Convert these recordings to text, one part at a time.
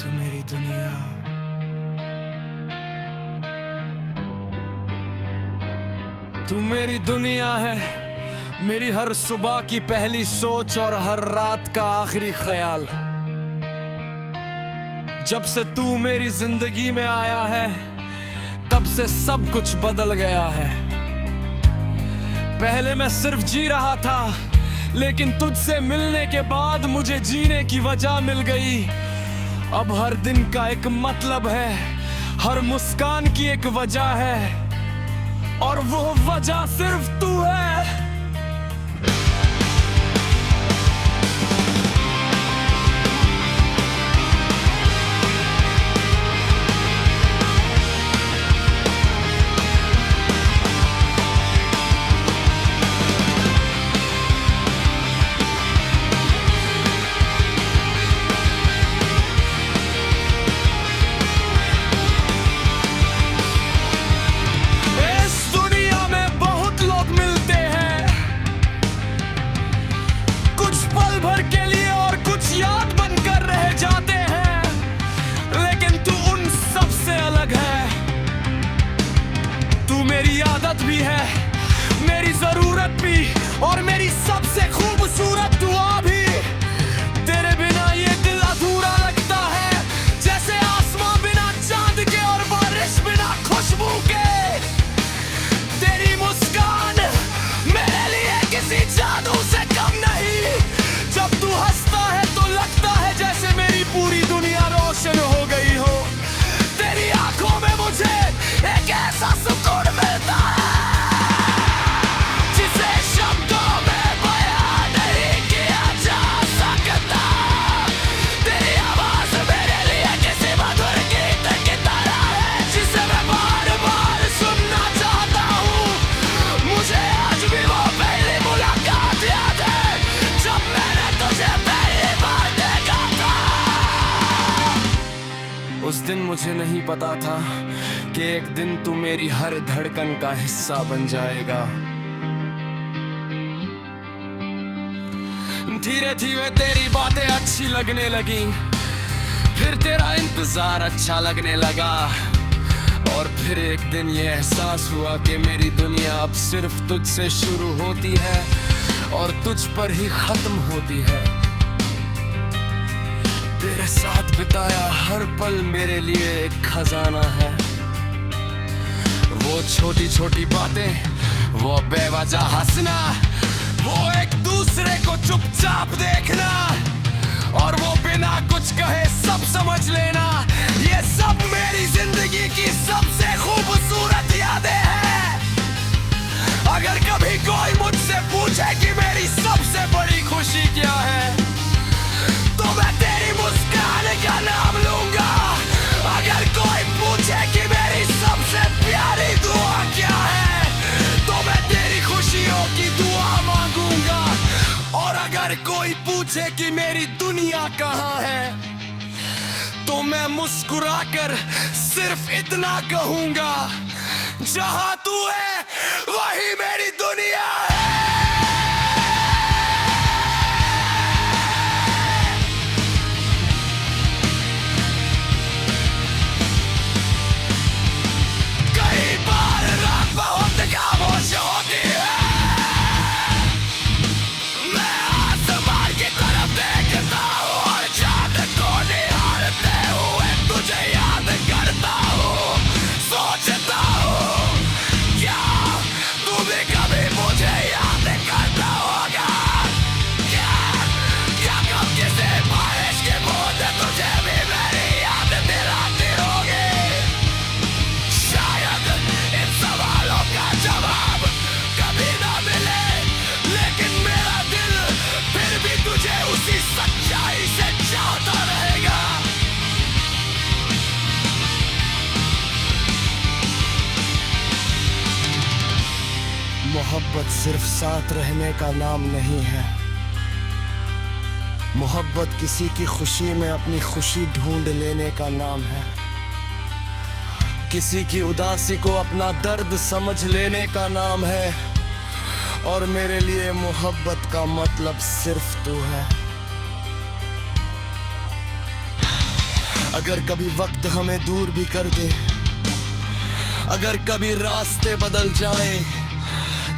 तू मेरी दुनिया। तू मेरी दुनिया है, मेरी हर सुबह की पहली सोच और हर रात का आखिरी ख्याल। जब से तू मेरी जिंदगी में आया है तब से सब कुछ बदल गया है। पहले मैं सिर्फ जी रहा था, लेकिन तुझसे मिलने के बाद मुझे जीने की वजह मिल गई। अब हर दिन का एक मतलब है, हर मुस्कान की एक वजह है, और वो वजह सिर्फ तू है। भर के लिए और कुछ याद बनकर रह जाते हैं, लेकिन तू उन सब से अलग है। तू मेरी आदत भी है, मेरी जरूरत भी, और मेरी सबसे खूबसूरत दुआ भी। तेरे बिना ये दिल अधूरा लगता है, जैसे आसमां बिना चांद के और बारिश बिना खुशबू के। तेरी मुस्कान मेरे लिए किसी जादू से कम नहीं। जब तू हंसता है तो लगता है जैसे मेरी पूरी दुनिया रोशन हो गई हो। तेरी आंखों में मुझे एक ऐसा सुकून मिलता है जिसे शब्दों में बयां नहीं किया जा सकता। तेरी आवाज मेरे लिए किसी मधुर गीत की तरह है, जिसे मैं बार बार सुनना चाहता हूँ। मुझे आज भी वो पहली मुलाकात याद है जब मैंने तुझे पहली बार देखा था। उस दिन मुझे नहीं पता था कि एक दिन तू मेरी हर धड़कन का हिस्सा बन जाएगा। धीरे धीरे तेरी बातें अच्छी लगने लगी, फिर तेरा इंतजार अच्छा लगने लगा, और फिर एक दिन ये एहसास हुआ कि मेरी दुनिया अब सिर्फ तुझसे शुरू होती है और तुझ पर ही खत्म होती है। तेरे साथ बिताया हर पल मेरे लिए एक खजाना है। वो छोटी छोटी बातें, वो बेवजह हंसना, वो एक दूसरे को चुपचाप देखना, और वो बिना कुछ कहे सब समझ लेना, ये सब मेरी जिंदगी की सबसे खूबसूरत यादें हैं। अगर कभी कोई मुझसे पूछे कि मेरी सबसे बड़ी खुशी क्या है, तो मैं तेरी मुस्कान का नाम लूंगा। अगर कोई पूछे कि मेरी सबसे प्यारी दुआ क्या है, तो मैं तेरी खुशियों की दुआ मांगूंगा। और अगर कोई पूछे कि मेरी दुनिया कहाँ है, तो मैं मुस्कुराकर सिर्फ इतना कहूंगा, जहां तू है वही मेरी दुनिया है। कई बार रात बहुत खामोश होती है, मैं आसमान की तरफ देखता हूँ और चांद को निहारते हुए तुझे याद करता हूँ, सोचता हूँ क्या तू भी कभी मुझे याद करता होगा। क्या कब किसी बारिश की बूंद तुझे भी मेरी याद दिलाती होगी। शायद इन सवालों का जवाब कभी ना मिले, लेकिन मेरा दिल फिर भी तुझे उसी सच्चाई से चाहता रहेगा। मोहब्बत सिर्फ साथ रहने का नाम नहीं है। मोहब्बत किसी की खुशी में अपनी खुशी ढूंढ लेने का नाम है। किसी की उदासी को अपना दर्द समझ लेने का नाम है। और मेरे लिए मोहब्बत का मतलब सिर्फ तू है। अगर कभी वक्त हमें दूर भी कर दे, अगर कभी रास्ते बदल जाए,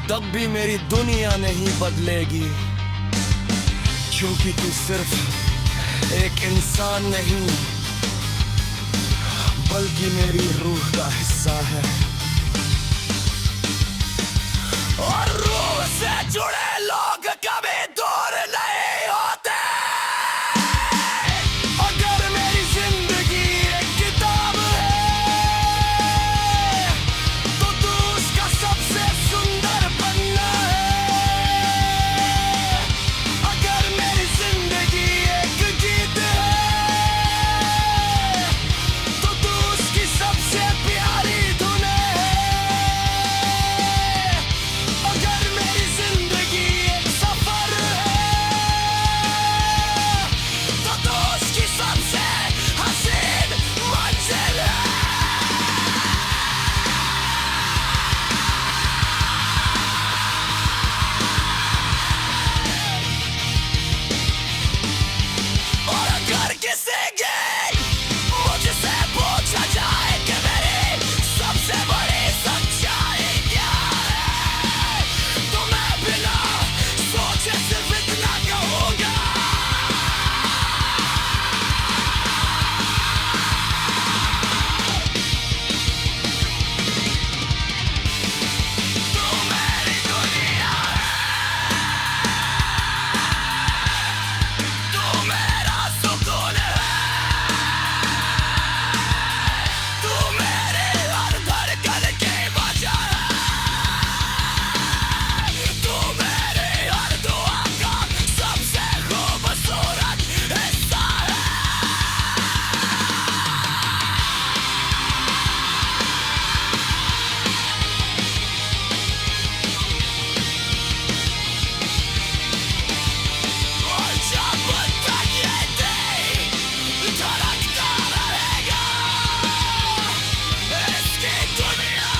तब भी मेरी दुनिया नहीं बदलेगी, क्योंकि तू सिर्फ एक इंसान नहीं बल्कि मेरी रूह का हिस्सा है। और रूह से जुड़े लोग कभी दूर नहीं होते। अगर मेरी जिंदगी एक किताब है, तो तू उसका सबसे सुंदर पन्ना है। अगर मेरी जिंदगी एक गीत है, तो तू उसकी सबसे प्यारी धुन है। अगर मेरी जिंदगी एक सफर है, तो तू उसकी सबसे हसीन मंजिल है। और अगर किसी की मुझसे पूछा जाए कि मेरी सबसे बड़ी सच्चाई क्या है, तो मैं बिना सोचे सिर्फ इतना कहूँगा, तू मेरी दुनिया है, तू मेरा सुकून है, तू मेरी हर धड़कन की वजह है, तू मेरी हर दुआ का सबसे खूबसूरत हिस्सा है। और जब तक ये दिल धड़कता रहेगा, इसकी दुनिया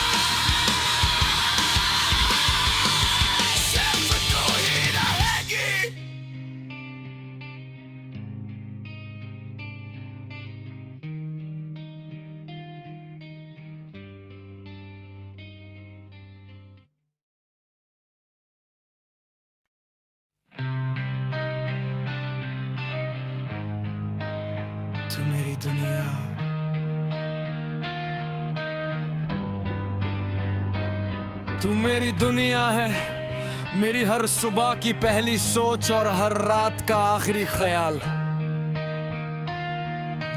सिर्फ तू ही रहेगी। तू मेरी दुनिया, तू मेरी दुनिया है, मेरी हर सुबह की पहली सोच और हर रात का आखिरी ख्याल।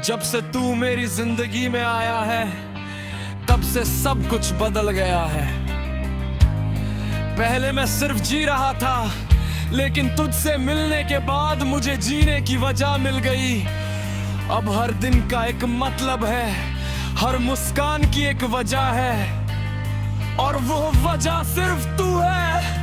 जब से तू मेरी जिंदगी में आया है, तब से सब कुछ बदल गया है। पहले मैं सिर्फ जी रहा था, लेकिन तुझसे मिलने के बाद मुझे जीने की वजह मिल गई। अब हर दिन का एक मतलब है, हर मुस्कान की एक वजह है, और वो वजह सिर्फ तू है।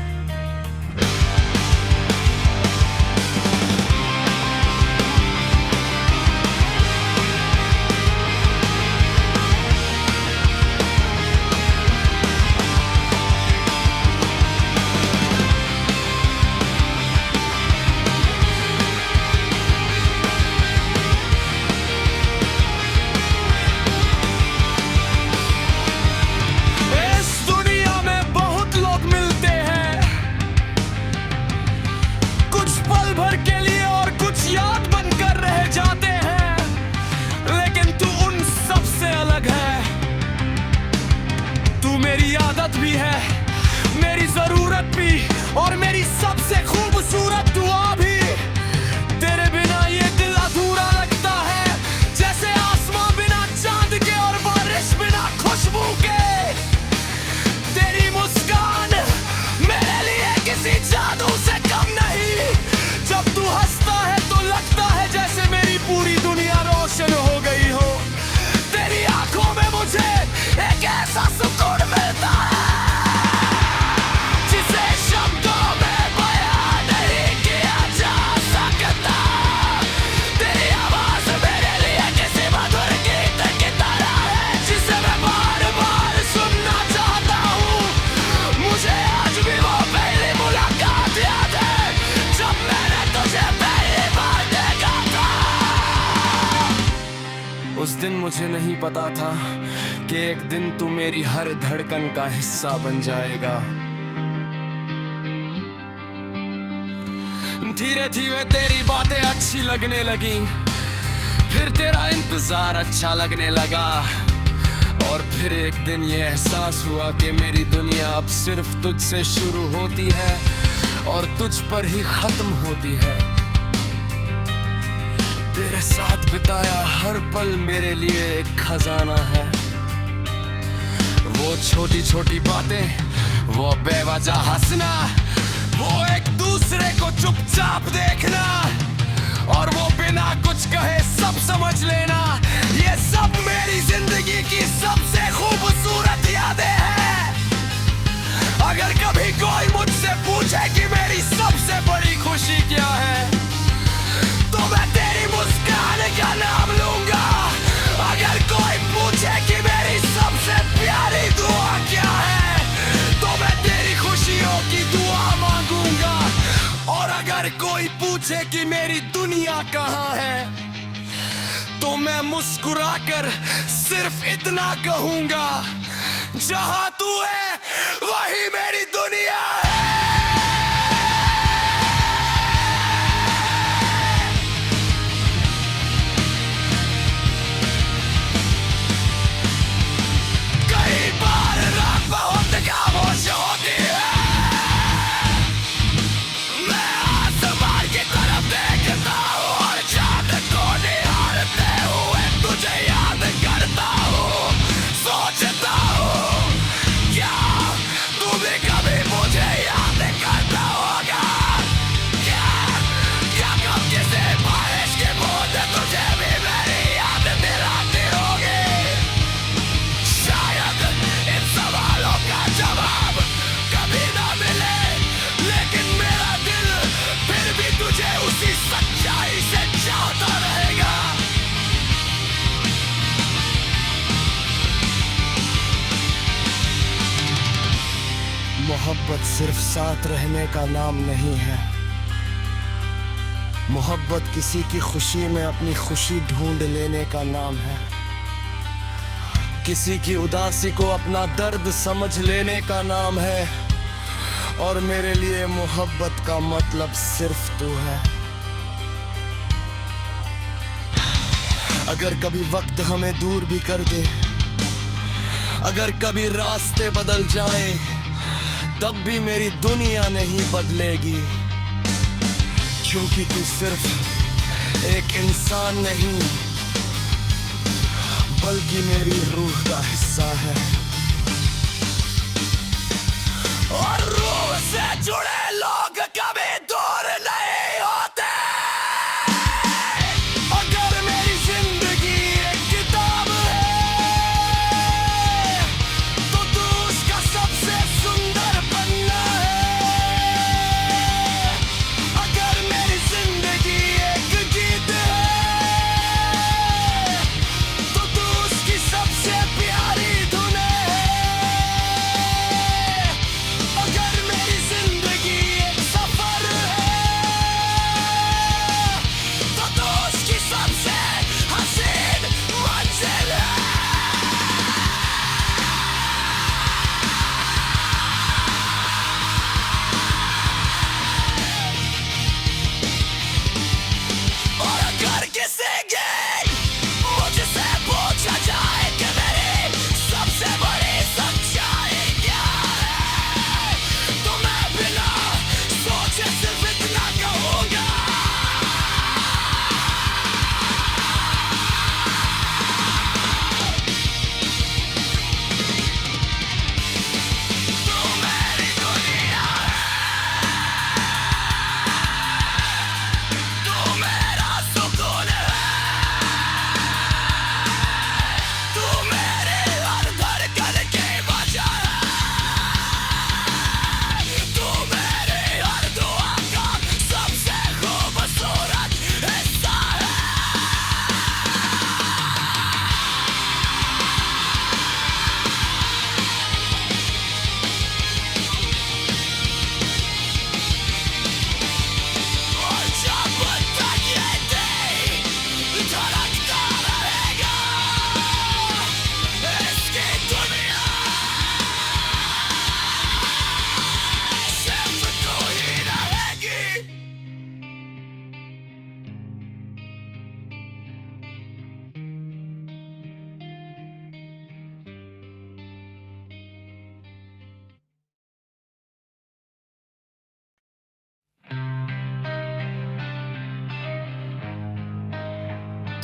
इस दुनिया में बहुत लोग मिलते हैं, कुछ पल भर के लिए और कुछ याद बनकर रह जाते हैं, लेकिन तू उन सब से अलग है। तू मेरी आदत भी है, मेरी जरूरत भी, और मेरी सबसे खूबसूरत दुआ भी। तेरे बिना ये दिल अधूरा लगता है, जैसे आसमां बिना चांद के और बारिश बिना खुशबू के। तेरी मुस्कान मेरे लिए किसी जादू से कम नहीं। जब तू हंसता है तो लगता है जैसे मेरी पूरी दुनिया रोशन हो गई हो। तेरी आंखों में मुझे एक ऐसा सुकून मिलता है, जिसे शब्दों में दिन मुझे नहीं पता था कि एक दिन तू मेरी हर धड़कन का हिस्सा बन जाएगा। धीरे धीरे तेरी बातें अच्छी लगने लगी, फिर तेरा इंतजार अच्छा लगने लगा, और फिर एक दिन ये एहसास हुआ कि मेरी दुनिया अब सिर्फ तुझसे शुरू होती है और तुझ पर ही खत्म होती है। तेरे साथ बिताया हर पल मेरे लिए एक खजाना है। वो छोटी छोटी बातें, वो बेवजह हंसना, वो एक दूसरे को चुपचाप देखना, और वो बिना कुछ कहे सब समझ लेना, ये सब मेरी जिंदगी की सबसे खूबसूरत यादें हैं। अगर कभी कोई मुझसे पूछे कि मेरी सबसे बड़ी खुशी क्या है, तो मैं तेरी मुस्कान का नाम लूंगा। अगर कोई पूछे कि मेरी सबसे प्यारी दुआ क्या है, तो मैं तेरी खुशियों की दुआ मांगूंगा। और अगर कोई पूछे कि मेरी दुनिया कहाँ है, तो मैं मुस्कुराकर सिर्फ इतना कहूंगा, जहां तू है वही मेरी दुनिया है। कई बार रात बहुत खामोश होती है, मैं आसमान की तरफ देखता हूँ और चांद को निहारते हुए तुझे याद करता हूँ, सोचता हूँ क्या तू भी कभी मुझे याद करता होगा। क्या कब किसी बारिश की बूंद तुझे भी मेरी याद दिलाती होगी। शायद इन सवालों का जवाब कभी ना मिले, लेकिन मेरा दिल फिर भी तुझे उसी सच्चाई से चाहता रहेगा। मोहब्बत सिर्फ साथ रहने का नाम नहीं है। मोहब्बत किसी की खुशी में अपनी खुशी ढूंढ लेने का नाम है। किसी की उदासी को अपना दर्द समझ लेने का नाम है। और मेरे लिए मोहब्बत का मतलब सिर्फ तू है। अगर कभी वक्त हमें दूर भी कर दे, अगर कभी रास्ते बदल जाए, तब भी मेरी दुनिया नहीं बदलेगी, क्योंकि तू सिर्फ एक इंसान नहीं, बल्कि मेरी रूह का हिस्सा है। और रूह से जुड़े लोग कभी दूर नहीं होते। अगर मेरी जिंदगी एक किताब है, तो तू उसका सबसे सुंदर पन्ना है। अगर मेरी जिंदगी एक गीत है, तो तू उसकी सबसे प्यारी धुन है। अगर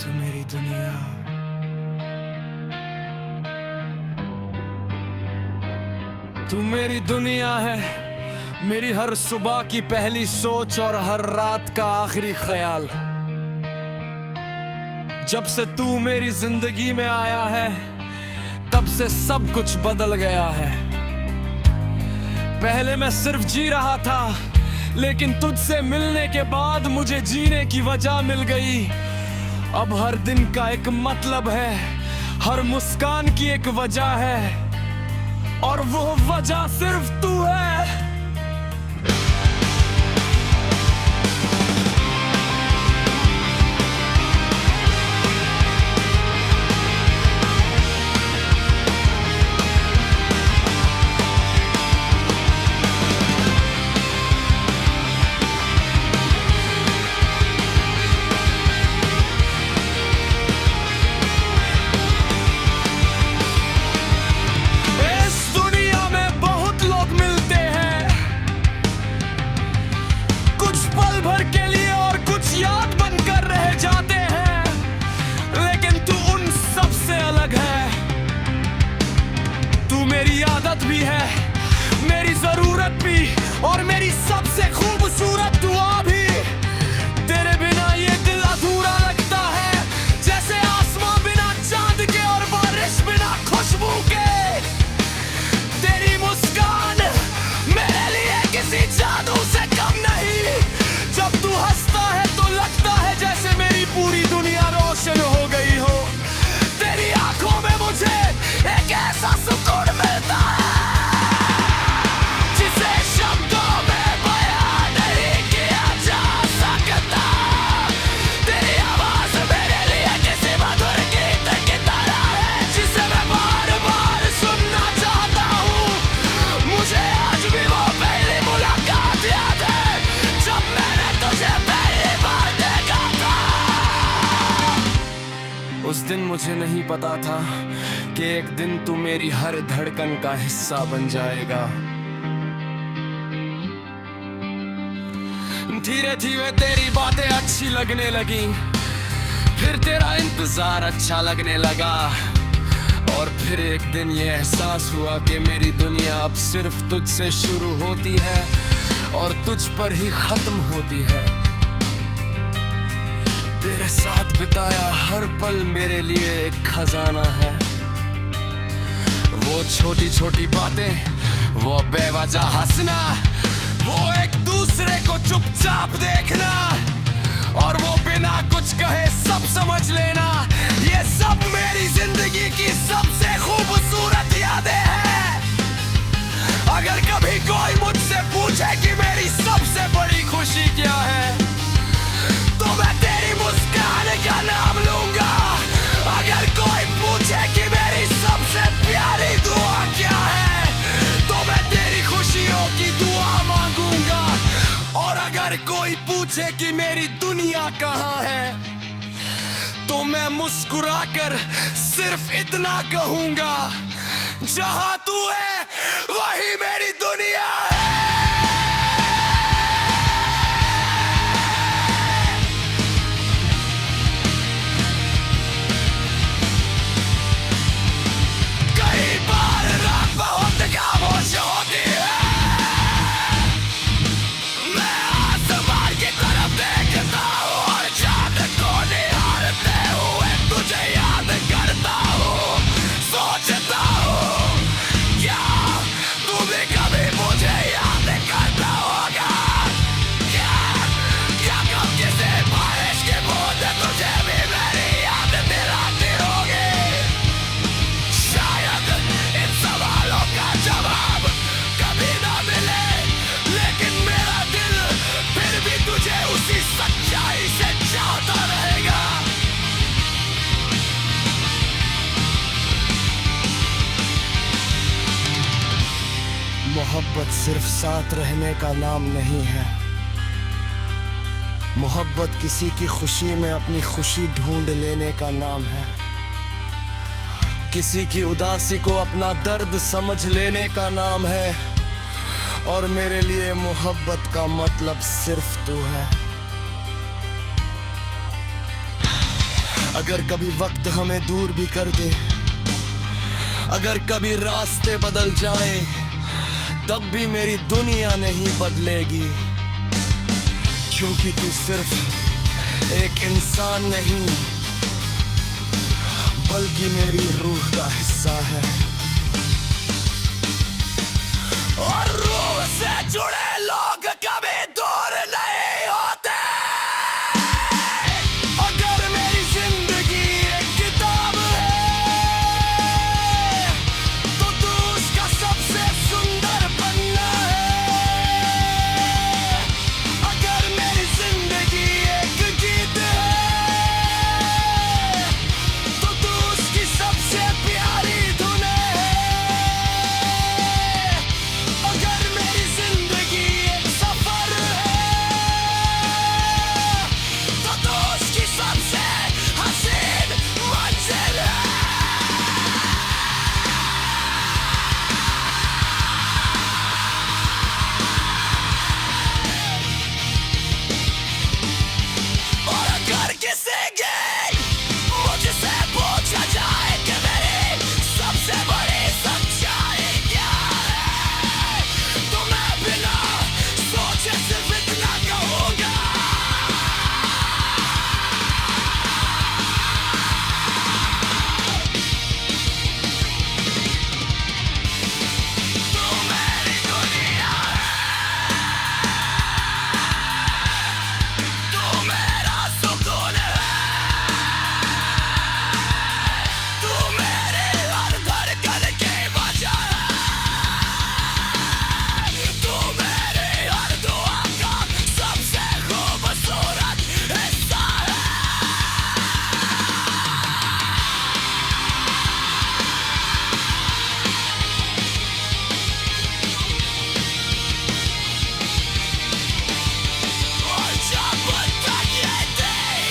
तू मेरी दुनिया, तू मेरी दुनिया है, मेरी हर सुबह की पहली सोच और हर रात का आखिरी ख्याल। जब से तू मेरी जिंदगी में आया है तब से सब कुछ बदल गया है। पहले मैं सिर्फ जी रहा था, लेकिन तुझसे मिलने के बाद मुझे जीने की वजह मिल गई। अब हर दिन का एक मतलब है, हर मुस्कान की एक वजह है, और वो वजह सिर्फ तू है। भर के लिए और कुछ याद बनकर रह जाते हैं, लेकिन तू उन सब से अलग है। तू मेरी आदत भी है, मेरी जरूरत भी, और मेरी सबसे खूबसूरत दुआ भी। तेरे बिना ये दिल अधूरा लगता है, जैसे आसमां बिना चांद के और बारिश बिना खुशबू के। तेरी मुस्कान मेरे लिए किसी जादू से कम नहीं। जब तू हंसता है तो लगता है जैसे मेरी पूरी दुनिया रोशन हो गई हो। तेरी आंखों में मुझे एक ऐसा सुकून मिलता है जिसे शब्दों में बयां नहीं किया जा सकता। तेरी आवाज मेरे लिए किसी मधुर गीत की तरह है, जिसे मैं बार बार सुनना चाहता हूँ। मुझे आज भी वो पहली मुलाकात याद है जब मैंने तुझे पहली बार देखा था। उस दिन मुझे नहीं पता था कि एक दिन तू मेरी हर धड़कन का हिस्सा बन जाएगा। धीरे धीरे तेरी बातें अच्छी लगने लगी, फिर तेरा इंतजार अच्छा लगने लगा, और फिर एक दिन ये एहसास हुआ कि मेरी दुनिया अब सिर्फ तुझसे शुरू होती है और तुझ पर ही खत्म होती है। तेरे साथ बिताया हर पल मेरे लिए एक खजाना है। वो छोटी छोटी बातें, वो बेवजह हंसना, वो एक दूसरे को चुपचाप देखना, और वो बिना कुछ कहे सब समझ लेना, ये सब मेरी जिंदगी की सबसे खूबसूरत यादें हैं। अगर कभी कोई मुझसे पूछे कि मेरी सबसे बड़ी खुशी क्या है, तो मैं तेरी मुस्कान का नाम लूंगा। अगर कोई पूछे कि मेरी सबसे प्यारी दुआ क्या है, तो मैं तेरी खुशियों की दुआ मांगूंगा। और अगर कोई पूछे कि मेरी दुनिया कहाँ है, तो मैं मुस्कुराकर सिर्फ इतना कहूंगा, जहां तू है वही मेरी दुनिया है। कई बार रात बहुत खामोश होती है, मैं आसमान की तरफ देखता हूँ और चांद को निहारते हुए तुझे याद करता हूँ, सोचता हूँ क्या तू भी कभी मुझे याद करता होगा। क्या कब किसी बारिश की बूंद तुझे भी मेरी याद दिलाती होगी। शायद इन सवालों का जवाब कभी ना मिले, लेकिन मेरा दिल फिर भी तुझे उसी सच्चाई से चाहता रहेगा। मोहब्बत सिर्फ साथ रहने का नाम नहीं है। मोहब्बत किसी की खुशी में अपनी खुशी ढूंढ लेने का नाम है। किसी की उदासी को अपना दर्द समझ लेने का नाम है। और मेरे लिए मोहब्बत का मतलब सिर्फ तू है। अगर कभी वक्त हमें दूर भी कर दे, अगर कभी रास्ते बदल जाए, तब भी मेरी दुनिया नहीं बदलेगी, क्योंकि तू सिर्फ एक इंसान नहीं बल्कि मेरी रूह का हिस्सा है। और रूह से जुड़े लोग कभी दूर नहीं होते। अगर मेरी जिंदगी एक किताब है, तो तू उसका सबसे सुंदर पन्ना है। अगर मेरी जिंदगी एक गीत है, तो तू उसकी सबसे प्यारी धुन है। अगर मेरी जिंदगी एक सफर है, तो तू उसकी सबसे हसीन मंजिल है। और अगर किसी की मुझसे पूछा जाए कि मेरी सबसे बड़ी सच्चाई क्या है, तो मैं बिना सोचे सिर्फ इतना कहूँगा, तू मेरी दुनिया है, तू मेरा सुकून है, तू मेरी हर धड़कन की वजह है, तू मेरी हर दुआ का सबसे खूबसूरत हिस्सा है। और जब तक ये दिल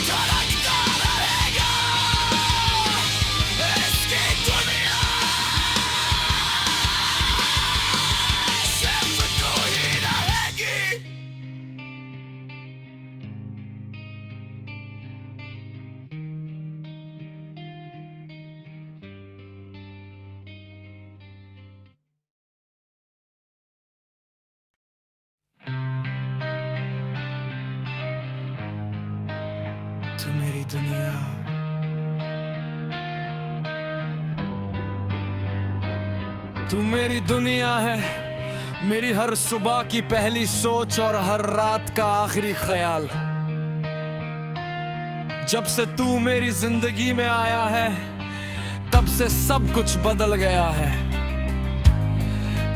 धड़कता रहेगा, इसकी दुनिया सिर्फ तू ही रहेगी। तू मेरी दुनिया, तू मेरी दुनिया है, मेरी हर सुबह की पहली सोच और हर रात का आखिरी ख्याल। जब से तू मेरी जिंदगी में आया है, तब से सब कुछ बदल गया है।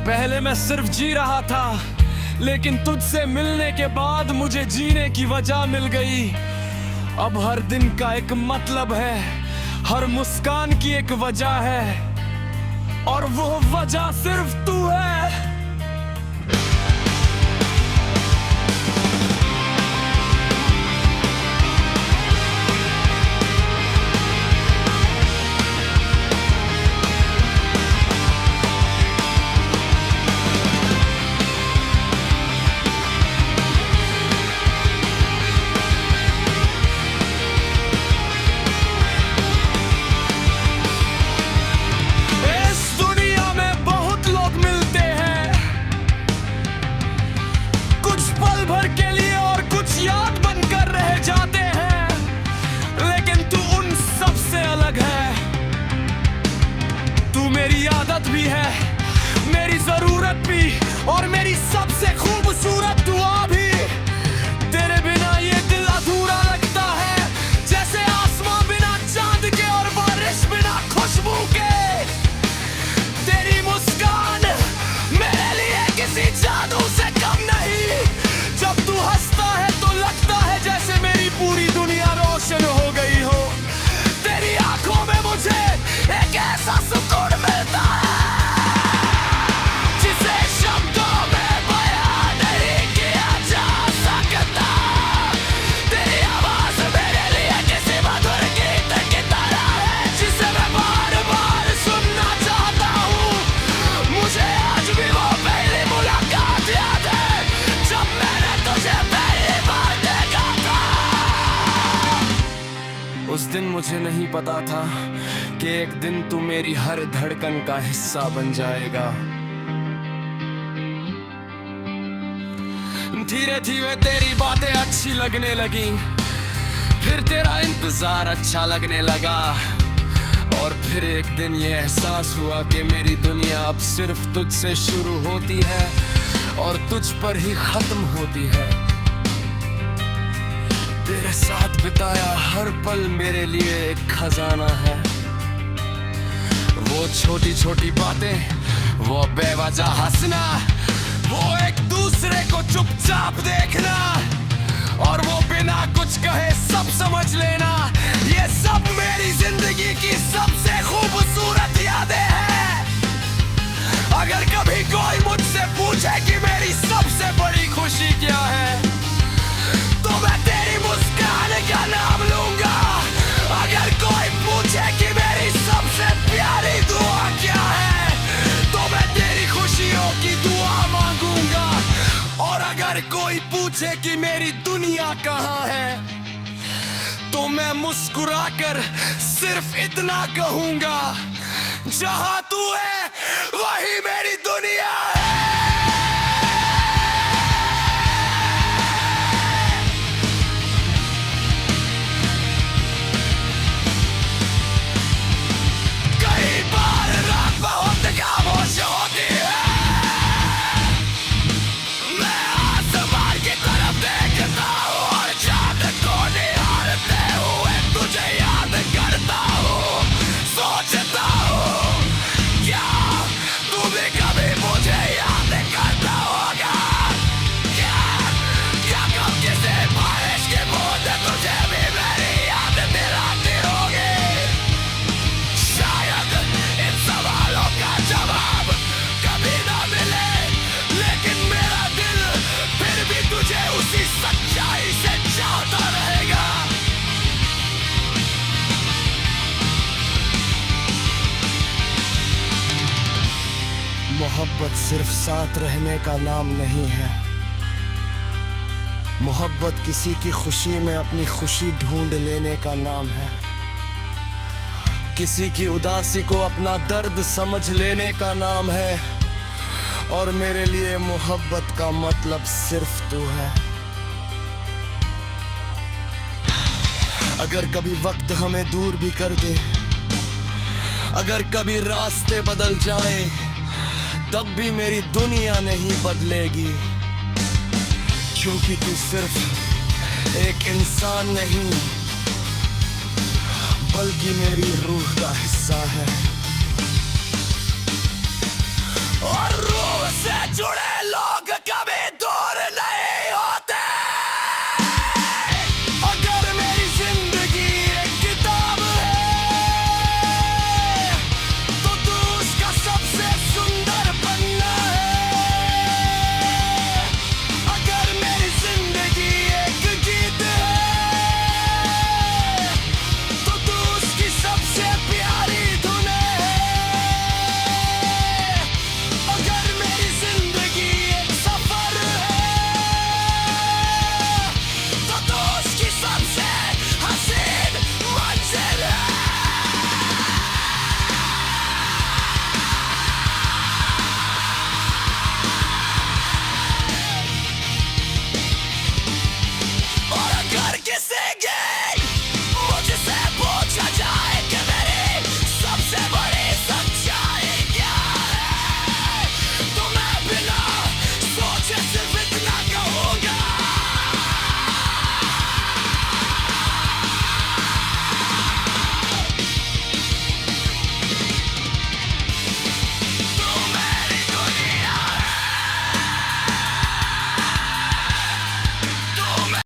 पहले मैं सिर्फ जी रहा था, लेकिन तुझसे मिलने के बाद मुझे जीने की वजह मिल गई। अब हर दिन का एक मतलब है, हर मुस्कान की एक वजह है, और वो वजह सिर्फ तू है। इस दुनिया में बहुत लोग मिलते हैं, कुछ पल भर के लिए और कुछ याद बनकर रह जाते हैं, लेकिन तू उन सब से अलग है। तू मेरी आदत भी है, मेरी जरूरत भी, और मेरी सबसे खूबसूरत दुआ भी। तेरे बिना ये दिल अधूरा लगता है, जैसे आसमां बिना चांद के और बारिश बिना खुशबू के। तेरी मुस्कान मेरे लिए किसी जादू से कम नहीं। जब तू हंसता है तो लगता है जैसे मेरी पूरी दुनिया रोशन हो गई हो। तेरी आंखों में मुझे एक ऐसा सुकून मिलता है, जिसे शब्दों में बयां दिन मुझे नहीं पता था कि एक दिन तू मेरी हर धड़कन का हिस्सा बन जाएगा। धीरे धीरे तेरी बातें अच्छी लगने लगी, फिर तेरा इंतजार अच्छा लगने लगा, और फिर एक दिन ये एहसास हुआ कि मेरी दुनिया अब सिर्फ तुझसे शुरू होती है और तुझ पर ही खत्म होती है। तेरे साथ बिताया हर पल मेरे लिए एक खजाना है। वो छोटी छोटी बातें, वो बेवजह हंसना, वो एक दूसरे को चुपचाप देखना, और वो बिना कुछ कहे सब समझ लेना, ये सब मेरी जिंदगी की सबसे खूबसूरत यादें हैं। अगर कभी कोई मुझसे पूछे कि मेरी सबसे बड़ी खुशी क्या है, तो मैं तेरी मुस्कान का नाम लूंगा। अगर कोई पूछे कि मेरी सबसे प्यारी दुआ क्या है, तो मैं तेरी खुशियों की दुआ मांगूंगा। और अगर कोई पूछे कि मेरी दुनिया कहाँ है, तो मैं मुस्कुराकर सिर्फ इतना कहूंगा, जहां तू है वही मेरी दुनिया है। कई बार रात बहुत खामोश होती है, मैं आसमान की तरफ देखता हूँ और चांद को निहारते हुए तुझे याद करता हूँ, सोचता हूँ क्या तू भी कभी मुझे याद करता होगा। क्या कब किसी बारिश की बूंद तुझे भी मेरी याद दिलाती होगी। शायद इन सवालों का जवाब कभी ना मिले, लेकिन मेरा दिल फिर भी तुझे उसी सच्चाई से चाहता रहेगा। मोहब्बत सिर्फ साथ रहने का नाम नहीं है। मोहब्बत किसी की खुशी में अपनी खुशी ढूंढ लेने का नाम है। किसी की उदासी को अपना दर्द समझ लेने का नाम है। और मेरे लिए मोहब्बत का मतलब सिर्फ तू है। अगर कभी वक्त हमें दूर भी कर दे, अगर कभी रास्ते बदल जाएं, तब भी मेरी दुनिया नहीं बदलेगी, क्योंकि तू सिर्फ एक इंसान नहीं, बल्कि मेरी रूह का हिस्सा है। और